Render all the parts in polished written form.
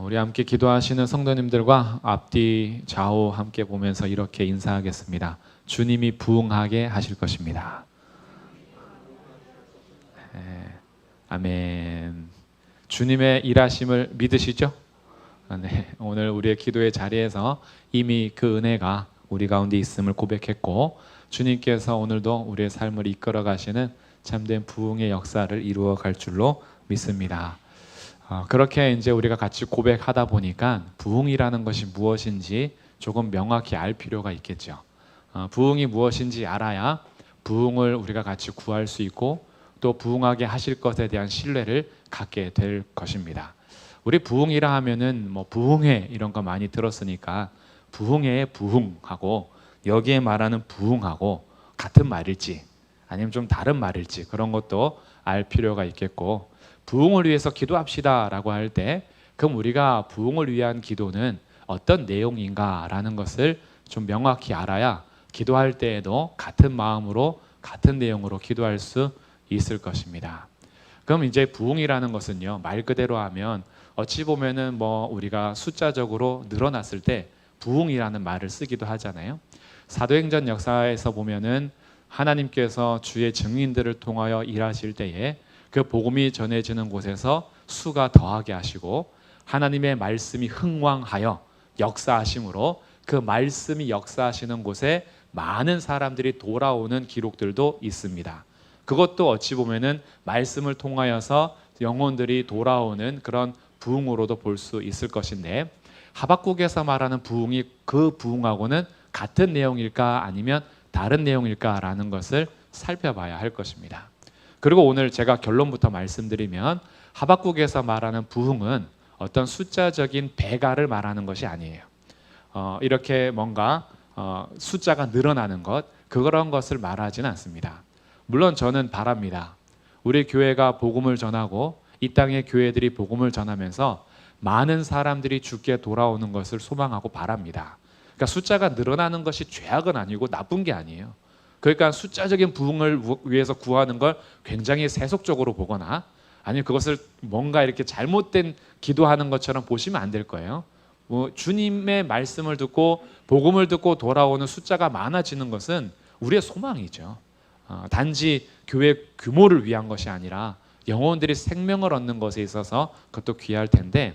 우리 함께 기도하시는 성도님들과 앞뒤 좌우 함께 보면서 이렇게 인사하겠습니다. 주님이 부응하게 하실 것입니다. 아멘. 주님의 일하심을 믿으시죠? 네, 오늘 우리의 기도의 자리에서 이미 그 은혜가 우리 가운데 있음을 고백했고, 주님께서 오늘도 우리의 삶을 이끌어 가시는 참된 부흥의 역사를 이루어 갈 줄로 믿습니다. 그렇게 이제 우리가 같이 고백하다 보니까 부흥이라는 것이 무엇인지 조금 명확히 알 필요가 있겠죠. 부흥이 무엇인지 알아야 부흥을 우리가 같이 구할 수 있고 또 부흥하게 하실 것에 대한 신뢰를 갖게 될 것입니다. 우리 부흥이라 하면은 뭐 부흥회 이런 거 많이 들었으니까 부흥회의 부흥하고 여기에 말하는 부흥하고 같은 말일지 아니면 좀 다른 말일지 그런 것도 알 필요가 있겠고, 부흥을 위해서 기도합시다 라고 할 때 그럼 우리가 부흥을 위한 기도는 어떤 내용인가 라는 것을 좀 명확히 알아야 기도할 때에도 같은 마음으로 같은 내용으로 기도할 수 있을 것입니다. 그럼 이제 부흥이라는 것은요, 말 그대로 하면 어찌 보면은 뭐 우리가 숫자적으로 늘어났을 때 부흥이라는 말을 쓰기도 하잖아요. 사도행전 역사에서 보면은 하나님께서 주의 증인들을 통하여 일하실 때에 그 복음이 전해지는 곳에서 수가 더하게 하시고 하나님의 말씀이 흥왕하여 역사하심으로 그 말씀이 역사하시는 곳에 많은 사람들이 돌아오는 기록들도 있습니다. 그것도 어찌 보면은 말씀을 통하여서 영혼들이 돌아오는 그런 부흥으로도 볼 수 있을 것인데, 하박국에서 말하는 부흥이 그 부흥하고는 같은 내용일까 아니면 다른 내용일까라는 것을 살펴봐야 할 것입니다. 그리고 오늘 제가 결론부터 말씀드리면 하박국에서 말하는 부흥은 어떤 숫자적인 배가를 말하는 것이 아니에요. 이렇게 뭔가 숫자가 늘어나는 것, 그런 것을 말하지는 않습니다. 물론 저는 바랍니다. 우리 교회가 복음을 전하고 이 땅의 교회들이 복음을 전하면서 많은 사람들이 주께 돌아오는 것을 소망하고 바랍니다. 그러니까 숫자가 늘어나는 것이 죄악은 아니고 나쁜 게 아니에요. 그러니까 숫자적인 부흥을 위해서 구하는 걸 굉장히 세속적으로 보거나 아니면 그것을 뭔가 이렇게 잘못된 기도하는 것처럼 보시면 안 될 거예요. 주님의 말씀을 듣고 복음을 듣고 돌아오는 숫자가 많아지는 것은 우리의 소망이죠. 단지 교회 규모를 위한 것이 아니라 영혼들이 생명을 얻는 것에 있어서 그것도 귀할 텐데,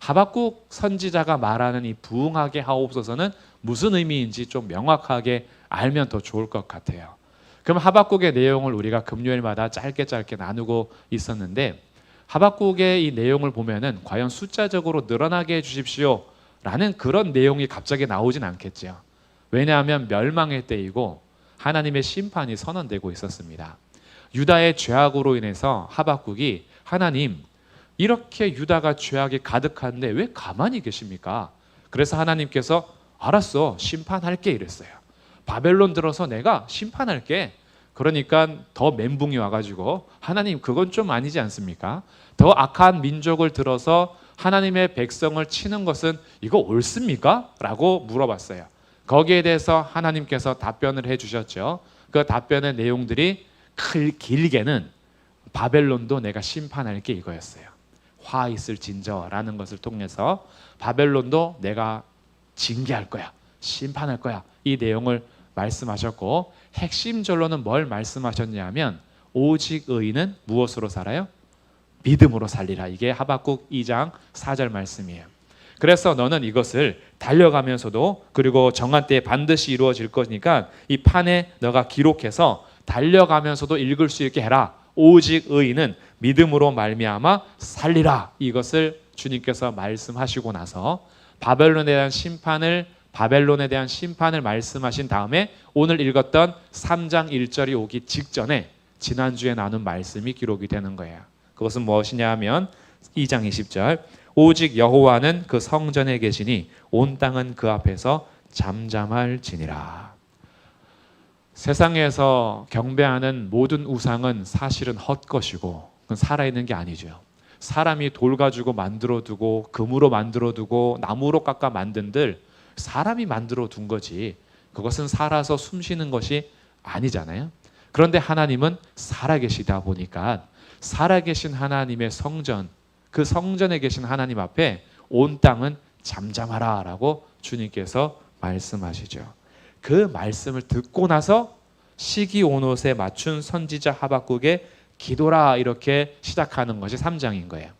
하박국 선지자가 말하는 이 부흥하게 하옵소서는 무슨 의미인지 좀 명확하게 알면 더 좋을 것 같아요. 그럼 하박국의 내용을 우리가 금요일마다 짧게 나누고 있었는데, 하박국의 이 내용을 보면은 과연 숫자적으로 늘어나게 해주십시오 라는 그런 내용이 갑자기 나오진 않겠죠. 왜냐하면 멸망의 때이고 하나님의 심판이 선언되고 있었습니다. 유다의 죄악으로 인해서 하박국이 하나님, 이렇게 유다가 죄악이 가득한데 왜 가만히 계십니까? 그래서 하나님께서 알았어, 심판할게 이랬어요. 바벨론 들어서 내가 심판할게. 그러니까 더 멘붕이 와가지고 하나님 그건 좀 아니지 않습니까? 더 악한 민족을 들어서 하나님의 백성을 치는 것은 이거 옳습니까? 라고 물어봤어요. 거기에 대해서 하나님께서 답변을 해주셨죠. 그 답변의 내용들이 길게는 바벨론도 내가 심판할게 이거였어요. 화 있을 진저라는 것을 통해서 바벨론도 내가 징계할 거야, 심판할 거야, 이 내용을 말씀하셨고, 핵심절로는 뭘 말씀하셨냐면 오직 의인은 무엇으로 살아요? 믿음으로 살리라. 이게 하박국 2장 4절 말씀이에요. 그래서 너는 이것을 달려가면서도 그리고 정한 때에 반드시 이루어질 거니까 이 판에 너가 기록해서 달려가면서도 읽을 수 있게 해라. 오직 의인은 믿음으로 말미암아 살리라. 이것을 주님께서 말씀하시고 나서 바벨론에 대한 심판을 말씀하신 다음에 오늘 읽었던 3장 1절이 오기 직전에 지난주에 나눈 말씀이 기록이 되는 거예요. 그것은 무엇이냐 하면 2장 20절, 오직 여호와는 그 성전에 계시니 온 땅은 그 앞에서 잠잠할지니라. 세상에서 경배하는 모든 우상은 사실은 헛것이고 그건 살아있는 게 아니죠. 사람이 돌 가지고 만들어두고 금으로 만들어두고 나무로 깎아 만든들 사람이 만들어 둔 거지 그것은 살아서 숨쉬는 것이 아니잖아요. 그런데 하나님은 살아계시다 보니까 살아계신 하나님의 성전, 그 성전에 계신 하나님 앞에 온 땅은 잠잠하라 라고 주님께서 말씀하시죠. 그 말씀을 듣고 나서 시기온옷에 맞춘 선지자 하박국의 기도라 이렇게 시작하는 것이 3장인 거예요.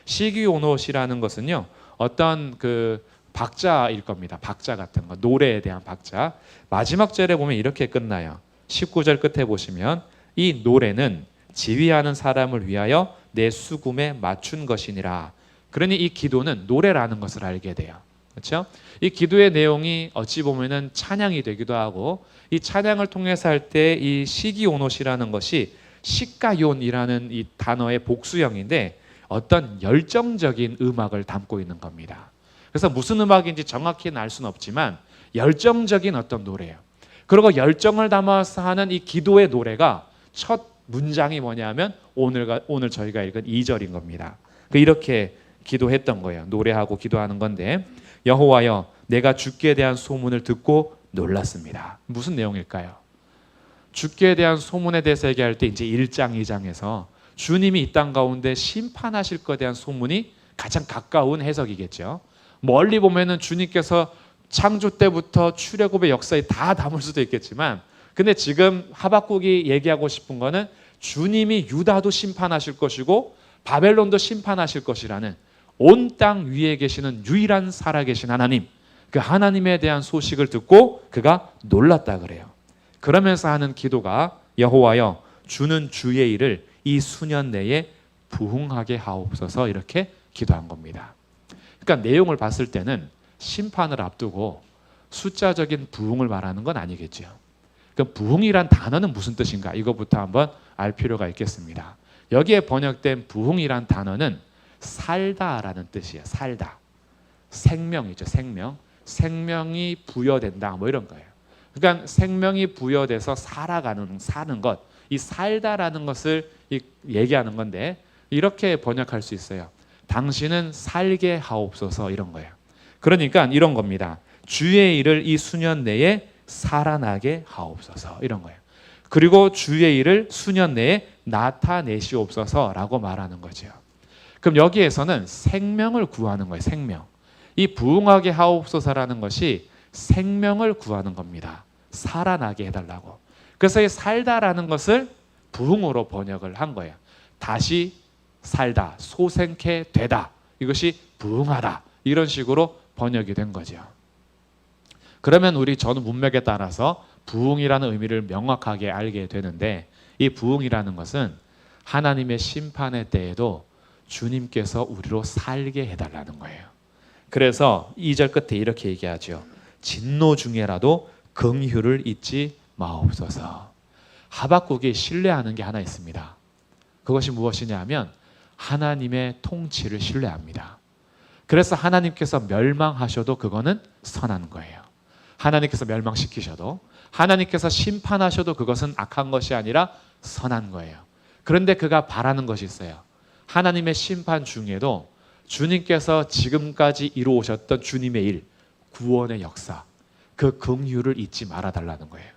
시기온옷이라는 것은요, 어떤 그 박자일 겁니다. 박자 같은 거, 노래에 대한 박자. 마지막 절에 보면 이렇게 끝나요. 19절 끝에 보시면 이 노래는 지휘하는 사람을 위하여 내 수금에 맞춘 것이니라. 그러니 이 기도는 노래라는 것을 알게 돼요. 그렇죠? 이 기도의 내용이 어찌 보면은 찬양이 되기도 하고, 이 찬양을 통해서 할 때 이 시기온옷이라는 것이 시가욘이라는 이 단어의 복수형인데 어떤 열정적인 음악을 담고 있는 겁니다. 그래서 무슨 음악인지 정확히는 알 수는 없지만 열정적인 어떤 노래예요. 그리고 열정을 담아서 하는 이 기도의 노래가 첫 문장이 뭐냐면 오늘 저희가 읽은 2절인 겁니다. 이렇게 기도했던 거예요. 노래하고 기도하는 건데, 여호와여 내가 주께 대한 소문을 듣고 놀랐습니다. 무슨 내용일까요? 주께 대한 소문에 대해서 얘기할 때 이제 1장, 2장에서 주님이 이 땅 가운데 심판하실 것에 대한 소문이 가장 가까운 해석이겠죠. 멀리 보면은 주님께서 창조 때부터 출애굽의 역사에 다 담을 수도 있겠지만, 근데 지금 하박국이 얘기하고 싶은 거는 주님이 유다도 심판하실 것이고 바벨론도 심판하실 것이라는 온 땅 위에 계시는 유일한 살아계신 하나님, 그 하나님에 대한 소식을 듣고 그가 놀랐다 그래요. 그러면서 하는 기도가 여호와여 주는 주의 일을 이 수년 내에 부흥하게 하옵소서, 이렇게 기도한 겁니다. 그러니까 내용을 봤을 때는 심판을 앞두고 숫자적인 부흥을 말하는 건 아니겠죠. 그럼 부흥이란 단어는 무슨 뜻인가? 이거부터 한번 알 필요가 있겠습니다. 여기에 번역된 부흥이란 단어는 살다라는 뜻이에요. 살다. 생명이죠. 생명. 생명이 부여된다. 뭐 이런 거예요. 그러니까 생명이 부여돼서 사는 것. 이 살다라는 것을 얘기하는 건데 이렇게 번역할 수 있어요. 당신은 살게 하옵소서, 이런 거예요. 그러니까 이런 겁니다. 주의 일을 이 수년 내에 살아나게 하옵소서, 이런 거예요. 그리고 주의 일을 수년 내에 나타내시옵소서라고 말하는 거죠. 그럼 여기에서는 생명을 구하는 거예요. 생명. 이 부흥하게 하옵소서라는 것이 생명을 구하는 겁니다. 살아나게 해달라고. 그래서 이 살다라는 것을 부흥으로 번역을 한 거예요. 다시 살다, 소생케 되다. 이것이 부흥하다. 이런 식으로 번역이 된 거죠. 그러면 우리 전후 문맥에 따라서 부흥이라는 의미를 명확하게 알게 되는데, 이 부흥이라는 것은 하나님의 심판의 때에도 주님께서 우리로 살게 해달라는 거예요. 그래서 2절 끝에 이렇게 얘기하죠. 진노 중에라도 긍휼을 잊지 마옵소서. 하박국이 신뢰하는 게 하나 있습니다. 그것이 무엇이냐면 하나님의 통치를 신뢰합니다. 그래서 하나님께서 멸망하셔도 그거는 선한 거예요. 하나님께서 멸망시키셔도, 하나님께서 심판하셔도 그것은 악한 것이 아니라 선한 거예요. 그런데 그가 바라는 것이 있어요. 하나님의 심판 중에도 주님께서 지금까지 이루어오셨던 주님의 일, 구원의 역사, 그 긍휼을 잊지 말아달라는 거예요.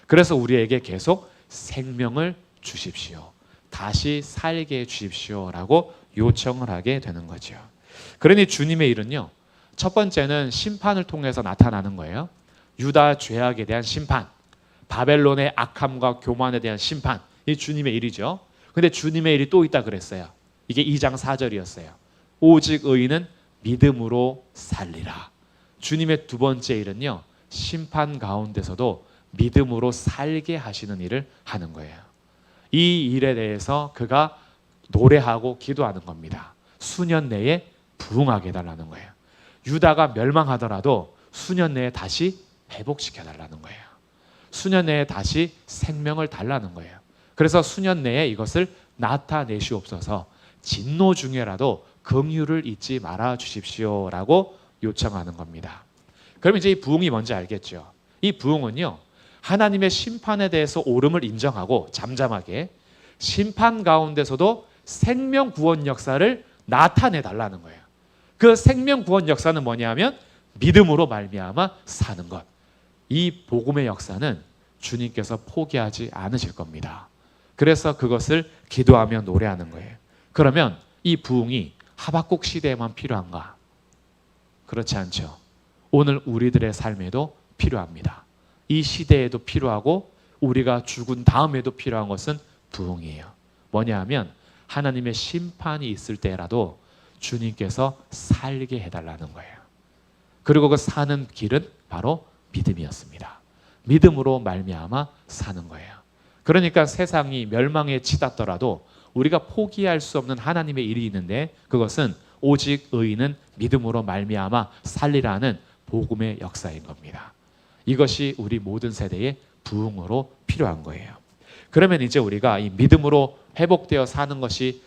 그래서 우리에게 계속 생명을 주십시오. 다시 살게 해주십시오라고 요청을 하게 되는 거죠. 그러니 주님의 일은요, 첫 번째는 심판을 통해서 나타나는 거예요. 유다 죄악에 대한 심판, 바벨론의 악함과 교만에 대한 심판, 이 주님의 일이죠. 근데 주님의 일이 또 있다 그랬어요. 이게 2장 4절이었어요. 오직 의인은 믿음으로 살리라. 주님의 두 번째 일은요, 심판 가운데서도 믿음으로 살게 하시는 일을 하는 거예요. 이 일에 대해서 그가 노래하고 기도하는 겁니다. 수년 내에 부흥하게 해달라는 거예요. 유다가 멸망하더라도 수년 내에 다시 회복시켜달라는 거예요. 수년 내에 다시 생명을 달라는 거예요. 그래서 수년 내에 이것을 나타내시옵소서, 진노 중에라도 긍휼을 잊지 말아 주십시오라고 요청하는 겁니다. 그럼 이제 이 부흥이 뭔지 알겠죠? 이 부흥은요, 하나님의 심판에 대해서 옳음을 인정하고 잠잠하게 심판 가운데서도 생명 구원 역사를 나타내 달라는 거예요. 그 생명 구원 역사는 뭐냐면 믿음으로 말미암아 사는 것. 이 복음의 역사는 주님께서 포기하지 않으실 겁니다. 그래서 그것을 기도하며 노래하는 거예요. 그러면 이 부흥이 하박국 시대에만 필요한가? 그렇지 않죠. 오늘 우리들의 삶에도 필요합니다. 이 시대에도 필요하고 우리가 죽은 다음에도 필요한 것은 부흥이에요. 뭐냐 하면 하나님의 심판이 있을 때라도 주님께서 살게 해달라는 거예요. 그리고 그 사는 길은 바로 믿음이었습니다. 믿음으로 말미암아 사는 거예요. 그러니까 세상이 멸망에 치닫더라도 우리가 포기할 수 없는 하나님의 일이 있는데 그것은 오직 의인은 믿음으로 말미암아 살리라는 복음의 역사인 겁니다. 이것이 우리 모든 세대의 부흥으로 필요한 거예요. 그러면 이제 우리가 이 믿음으로 회복되어 사는 것이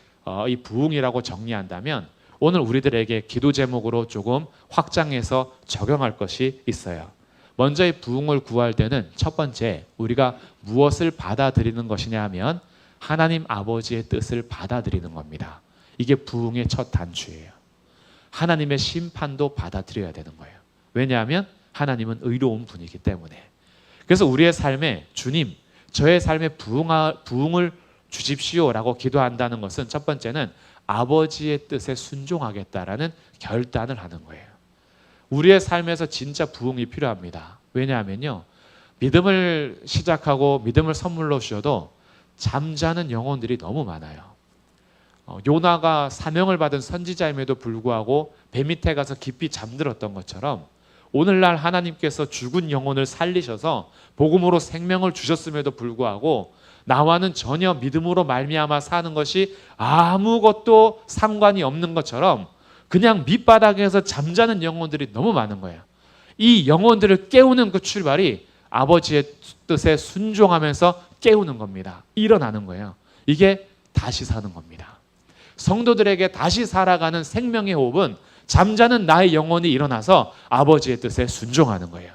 이 부흥이라고 정리한다면 오늘 우리들에게 기도 제목으로 조금 확장해서 적용할 것이 있어요. 먼저 이 부흥을 구할 때는 첫 번째 우리가 무엇을 받아들이는 것이냐 하면 하나님 아버지의 뜻을 받아들이는 겁니다. 이게 부흥의 첫 단추예요. 하나님의 심판도 받아들여야 되는 거예요. 왜냐하면 하나님은 의로운 분이기 때문에. 그래서 우리의 삶에 주님, 저의 삶에 부흥을 주십시오라고 기도한다는 것은 첫 번째는 아버지의 뜻에 순종하겠다라는 결단을 하는 거예요. 우리의 삶에서 진짜 부흥이 필요합니다. 왜냐하면요, 믿음을 시작하고 믿음을 선물로 주셔도 잠자는 영혼들이 너무 많아요. 요나가 사명을 받은 선지자임에도 불구하고 배 밑에 가서 깊이 잠들었던 것처럼 오늘날 하나님께서 죽은 영혼을 살리셔서 복음으로 생명을 주셨음에도 불구하고 나와는 전혀 믿음으로 말미암아 사는 것이 아무것도 상관이 없는 것처럼 그냥 밑바닥에서 잠자는 영혼들이 너무 많은 거예요. 이 영혼들을 깨우는 그 출발이 아버지의 뜻에 순종하면서 깨우는 겁니다. 일어나는 거예요. 이게 다시 사는 겁니다. 성도들에게 다시 살아가는 생명의 호흡은 잠자는 나의 영혼이 일어나서 아버지의 뜻에 순종하는 거예요.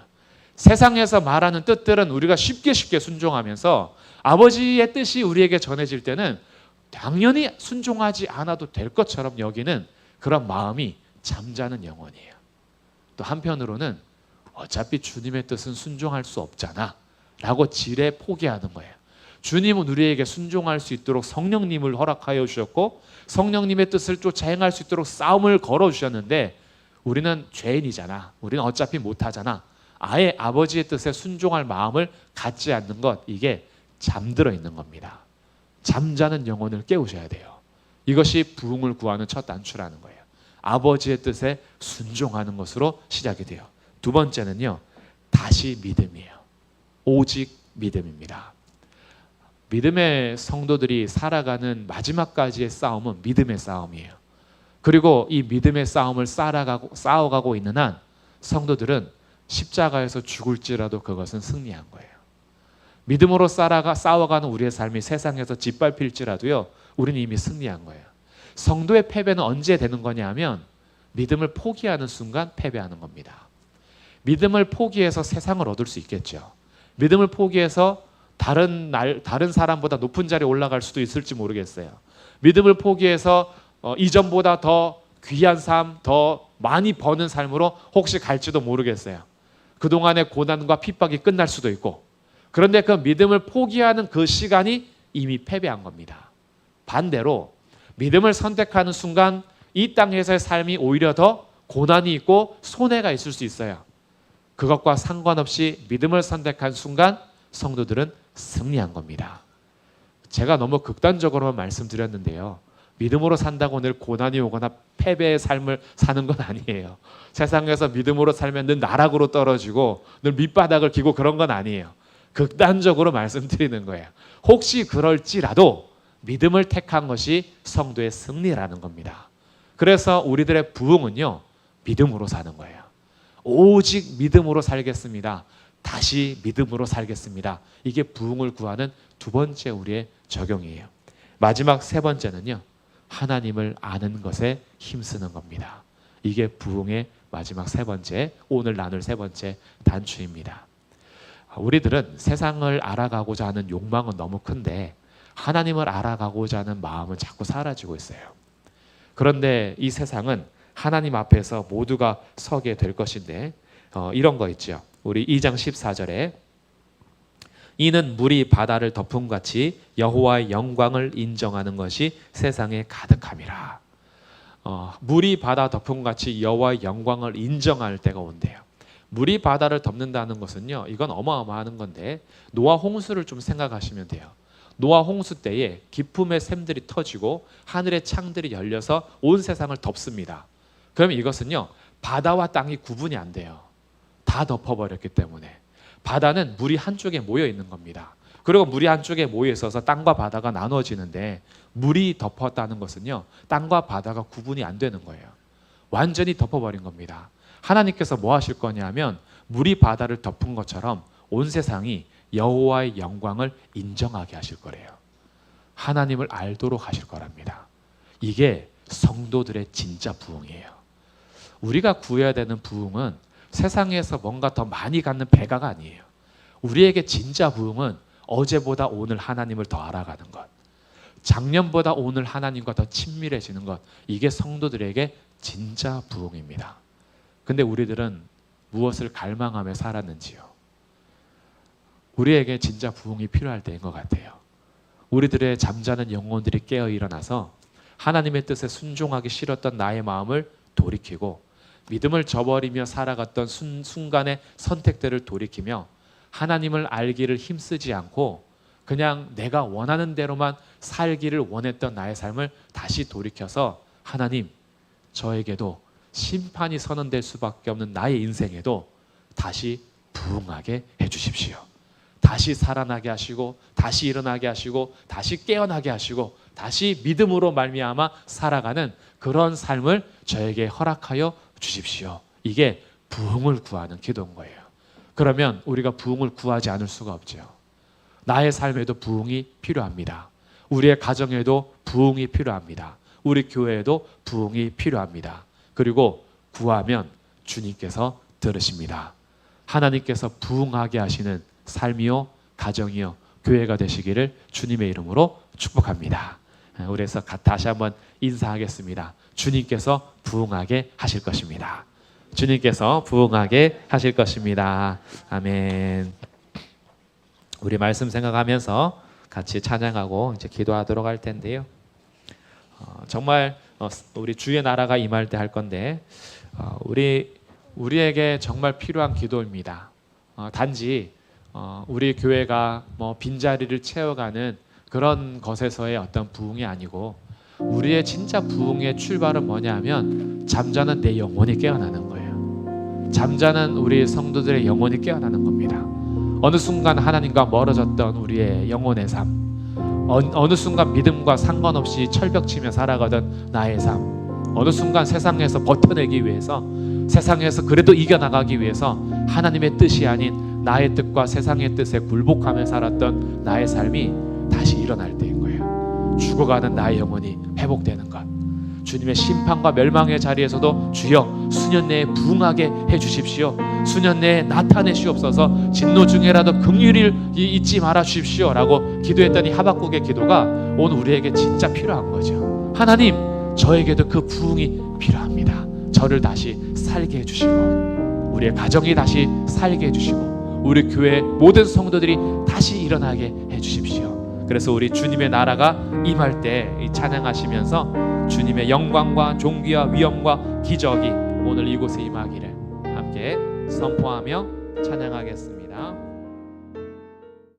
세상에서 말하는 뜻들은 우리가 쉽게 순종하면서 아버지의 뜻이 우리에게 전해질 때는 당연히 순종하지 않아도 될 것처럼 여기는 그런 마음이 잠자는 영혼이에요. 또 한편으로는 어차피 주님의 뜻은 순종할 수 없잖아 라고 지레 포기하는 거예요. 주님은 우리에게 순종할 수 있도록 성령님을 허락하여 주셨고 성령님의 뜻을 쫓아 행할 수 있도록 싸움을 걸어주셨는데 우리는 죄인이잖아, 우리는 어차피 못하잖아, 아예 아버지의 뜻에 순종할 마음을 갖지 않는 것, 이게 잠들어 있는 겁니다. 잠자는 영혼을 깨우셔야 돼요. 이것이 부흥을 구하는 첫 단추라는 거예요. 아버지의 뜻에 순종하는 것으로 시작이 돼요. 두 번째는요, 다시 믿음이에요. 오직 믿음입니다. 믿음의 성도들이 살아가는 마지막까지의 싸움은 믿음의 싸움이에요. 그리고 이 믿음의 싸움을 싸워가고 있는 한 성도들은 십자가에서 죽을지라도 그것은 승리한 거예요. 믿음으로 싸워가는 우리의 삶이 세상에서 짓밟힐지라도요, 우리는 이미 승리한 거예요. 성도의 패배는 언제 되는 거냐 하면 믿음을 포기하는 순간 패배하는 겁니다. 믿음을 포기해서 세상을 얻을 수 있겠죠. 믿음을 포기해서 다른 사람보다 높은 자리에 올라갈 수도 있을지 모르겠어요. 믿음을 포기해서 이전보다 더 귀한 삶, 더 많이 버는 삶으로 혹시 갈지도 모르겠어요. 그동안의 고난과 핍박이 끝날 수도 있고. 그런데 그 믿음을 포기하는 그 시간이 이미 패배한 겁니다. 반대로 믿음을 선택하는 순간 이 땅에서의 삶이 오히려 더 고난이 있고 손해가 있을 수 있어요. 그것과 상관없이 믿음을 선택한 순간 성도들은 승리한 겁니다. 제가 너무 극단적으로만 말씀드렸는데요, 믿음으로 산다고 늘 고난이 오거나 패배의 삶을 사는 건 아니에요. 세상에서 믿음으로 살면 늘 나락으로 떨어지고 늘 밑바닥을 기고 그런 건 아니에요. 극단적으로 말씀드리는 거예요. 혹시 그럴지라도 믿음을 택한 것이 성도의 승리라는 겁니다. 그래서 우리들의 부흥은요, 믿음으로 사는 거예요. 오직 믿음으로 살겠습니다. 다시 믿음으로 살겠습니다. 이게 부흥을 구하는 두 번째 우리의 적용이에요. 마지막 세 번째는요, 하나님을 아는 것에 힘쓰는 겁니다. 이게 부흥의 마지막 세 번째, 오늘 나눌 세 번째 단추입니다. 우리들은 세상을 알아가고자 하는 욕망은 너무 큰데 하나님을 알아가고자 하는 마음은 자꾸 사라지고 있어요. 그런데 이 세상은 하나님 앞에서 모두가 서게 될 것인데 이런 거 있죠. 우리 2장 14절에 이는 물이 바다를 덮음같이 여호와의 영광을 인정하는 것이 세상에 가득함이라. 물이 바다 덮음 같이 여호와의 영광을 인정할 때가 온대요. 물이 바다를 덮는다는 것은요, 이건 어마어마한 건데 노아 홍수를 좀 생각하시면 돼요. 노아 홍수 때에 깊음의 샘들이 터지고 하늘의 창들이 열려서 온 세상을 덮습니다. 그럼 이것은요, 바다와 땅이 구분이 안 돼요. 다 덮어버렸기 때문에. 바다는 물이 한쪽에 모여 있는 겁니다. 그리고 물이 한쪽에 모여 있어서 땅과 바다가 나눠지는데, 물이 덮었다는 것은요, 땅과 바다가 구분이 안 되는 거예요. 완전히 덮어버린 겁니다. 하나님께서 뭐 하실 거냐면 물이 바다를 덮은 것처럼 온 세상이 여호와의 영광을 인정하게 하실 거래요. 하나님을 알도록 하실 거랍니다. 이게 성도들의 진짜 부흥이에요. 우리가 구해야 되는 부흥은 세상에서 뭔가 더 많이 갖는 배가가 아니에요. 우리에게 진짜 부흥은 어제보다 오늘 하나님을 더 알아가는 것, 작년보다 오늘 하나님과 더 친밀해지는 것, 이게 성도들에게 진짜 부흥입니다. 근데 우리들은 무엇을 갈망하며 살았는지요? 우리에게 진짜 부흥이 필요할 때인 것 같아요. 우리들의 잠자는 영혼들이 깨어 일어나서 하나님의 뜻에 순종하기 싫었던 나의 마음을 돌이키고, 믿음을 저버리며 살아갔던 순간의 선택들을 돌이키며 하나님을 알기를 힘쓰지 않고 그냥 내가 원하는 대로만 살기를 원했던 나의 삶을 다시 돌이켜서, 하나님, 저에게도 심판이 선언될 수밖에 없는 나의 인생에도 다시 부흥하게 해주십시오. 다시 살아나게 하시고, 다시 일어나게 하시고, 다시 깨어나게 하시고, 다시 믿음으로 말미암아 살아가는 그런 삶을 저에게 허락하여 주십시오. 이게 부흥을 구하는 기도인 거예요. 그러면 우리가 부흥을 구하지 않을 수가 없죠. 나의 삶에도 부흥이 필요합니다. 우리의 가정에도 부흥이 필요합니다. 우리 교회에도 부흥이 필요합니다. 그리고 구하면 주님께서 들으십니다. 하나님께서 부흥하게 하시는 삶이요, 가정이요, 교회가 되시기를 주님의 이름으로 축복합니다. 우리에서 다시 한번 인사하겠습니다. 주님께서 부흥하게 하실 것입니다. 주님께서 부흥하게 하실 것입니다. 아멘. 우리 말씀 생각하면서 같이 찬양하고 이제 기도하도록 할 텐데요. 정말 우리 주의 나라가 임할 때 할 건데, 우리에게 정말 필요한 기도입니다. 단지 우리 교회가 뭐 빈자리를 채워가는 그런 것에서의 어떤 부흥이 아니고, 우리의 진짜 부흥의 출발은 뭐냐면 잠자는 내 영혼이 깨어나는 거예요. 잠자는 우리 성도들의 영혼이 깨어나는 겁니다. 어느 순간 하나님과 멀어졌던 우리의 영혼의 삶, 어느 순간 믿음과 상관없이 철벽치며 살아가던 나의 삶, 어느 순간 세상에서 버텨내기 위해서, 세상에서 그래도 이겨나가기 위해서 하나님의 뜻이 아닌 나의 뜻과 세상의 뜻에 굴복하며 살았던 나의 삶이 다시 일어날 때인 거예요. 죽어가는 나의 영혼이 회복되는 것, 주님의 심판과 멸망의 자리에서도 주여 수년 내에 부흥하게 해주십시오. 수년 내에 나타내시옵소서. 진노 중에라도 긍휼을 잊지 말아 주십시오 라고 기도했더니 하박국의 기도가 오늘 우리에게 진짜 필요한 거죠. 하나님, 저에게도 그 부흥이 필요합니다. 저를 다시 살게 해주시고, 우리의 가정이 다시 살게 해주시고, 우리 교회 모든 성도들이 다시 일어나게 해주십시오. 그래서 우리 주님의 나라가 임할 때 찬양하시면서 주님의 영광과 존귀와 위엄과 기적이 오늘 이곳에 임하기를 함께 선포하며 찬양하겠습니다.